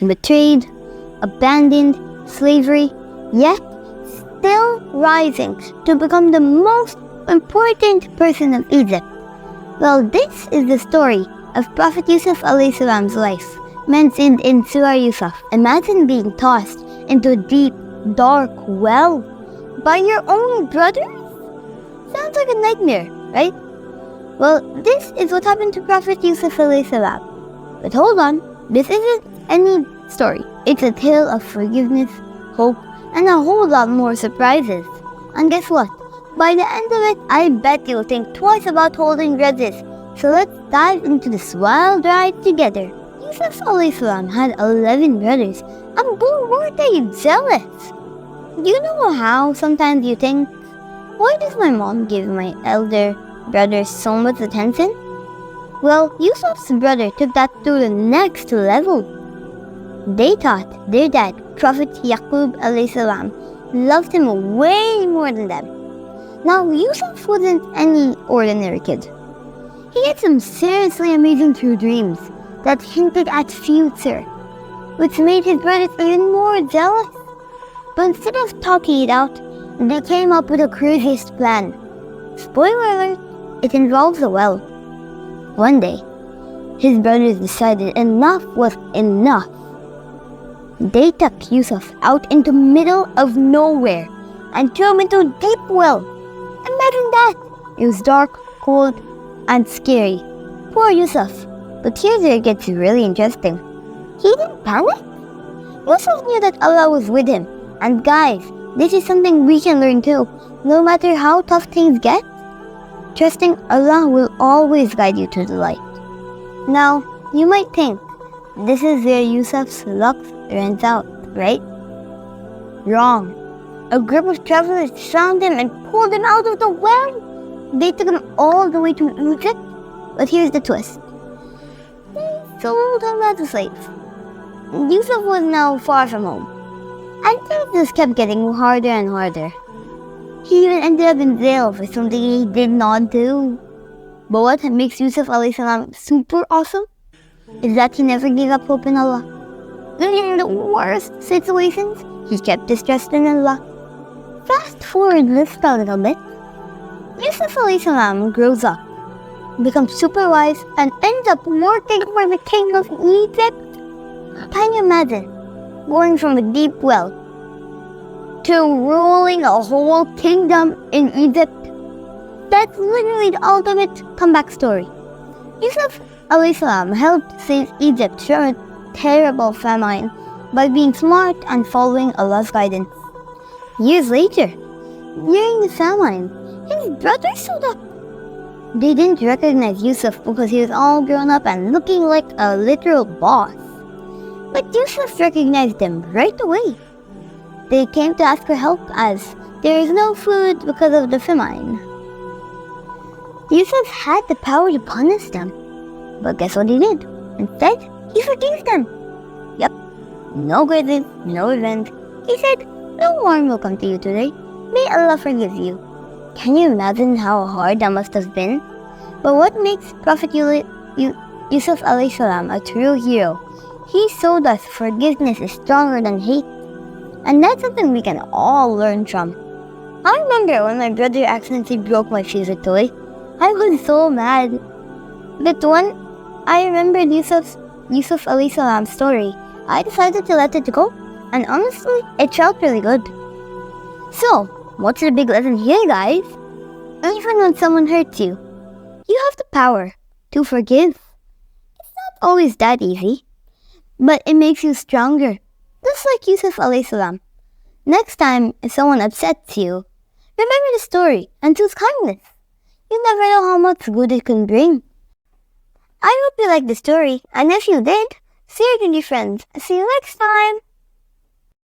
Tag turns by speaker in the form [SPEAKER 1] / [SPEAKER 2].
[SPEAKER 1] betrayed, abandoned, slavery, yet still rising to become the most important person of Egypt. Well, this is the story of Prophet Yusuf alayhi salam's life, mentioned in Surah Yusuf. Imagine being tossed into a deep, dark well by your own brothers? Sounds like a nightmare, right? Well, this is what happened to Prophet Yusuf alayhi salam. But hold on, this isn't any story. It's a tale of forgiveness, hope, and a whole lot more surprises. And guess what? By the end of it, I bet you'll think twice about holding grudges. So let's dive into this wild ride together. Yusuf alayhi salam had 11 brothers, and boy, were they jealous! Do you know how sometimes you think, why does my mom give my elder brother so much attention? Well, Yusuf's brother took that to the next level. They thought their dad, Prophet Yaqub alayhi salam, loved him way more than them. Now, Yusuf wasn't any ordinary kid. He had some seriously amazing true dreams that hinted at future, which made his brothers even more jealous. But instead of talking it out, they came up with the craziest plan. Spoiler alert, it involves a well. One day, his brothers decided enough was enough. They took Yusuf out into the middle of nowhere and threw him into a deep well. Imagine that! It was dark, cold, and scary. Poor Yusuf. But here's where it gets really interesting. He didn't panic. Yusuf knew that Allah was with him. And guys, this is something we can learn too. No matter how tough things get, trusting Allah will always guide you to the light. Now, you might think, this is where Yusuf's luck runs out, right? Wrong. A group of travelers found him and pulled him out of the well. They took him all the way to Egypt. But here's the twist. They sold him as a slave. Yusuf was now far from home. And things just kept getting harder and harder. He even ended up in jail for something he did not do. But what makes Yusuf alayhi salam super awesome is that he never gave up hope in Allah. Even in the worst situations, he kept his trust in Allah. Fast forward just a little bit. Yusuf alayhi salam grows up, becomes super wise, and ends up working for the king of Egypt. Can you imagine going from a deep well to ruling a whole kingdom in Egypt? That's literally the ultimate comeback story. Yusuf alayhi salam helped save Egypt from a terrible famine by being smart and following Allah's guidance. Years later, during the famine, his brothers showed up. They didn't recognize Yusuf because he was all grown up and looking like a literal boss. But Yusuf recognized them right away. They came to ask for help as there is no food because of the famine. Yusuf had the power to punish them. But guess what he did? Instead, he forgave them. Yep, no grudges, no revenge. He said, no harm will come to you today. May Allah forgive you. Can you imagine how hard that must have been? But what makes Prophet Yusuf alayhi salam a true hero? He showed us forgiveness is stronger than hate. And that's something we can all learn from. I remember when my brother accidentally broke my favorite toy. I was so mad. But when I remembered Yusuf alayhi salam's story, I decided to let it go. And honestly, it felt really good. So, what's the big lesson here, guys? Even when someone hurts you, you have the power to forgive. It's not always that easy, but it makes you stronger. Just like Yusuf alayhi salam. Next time, if someone upsets you, remember the story and choose kindness. You never know how much good it can bring. I hope you liked the story, and if you did, share it with your friends. See you next time!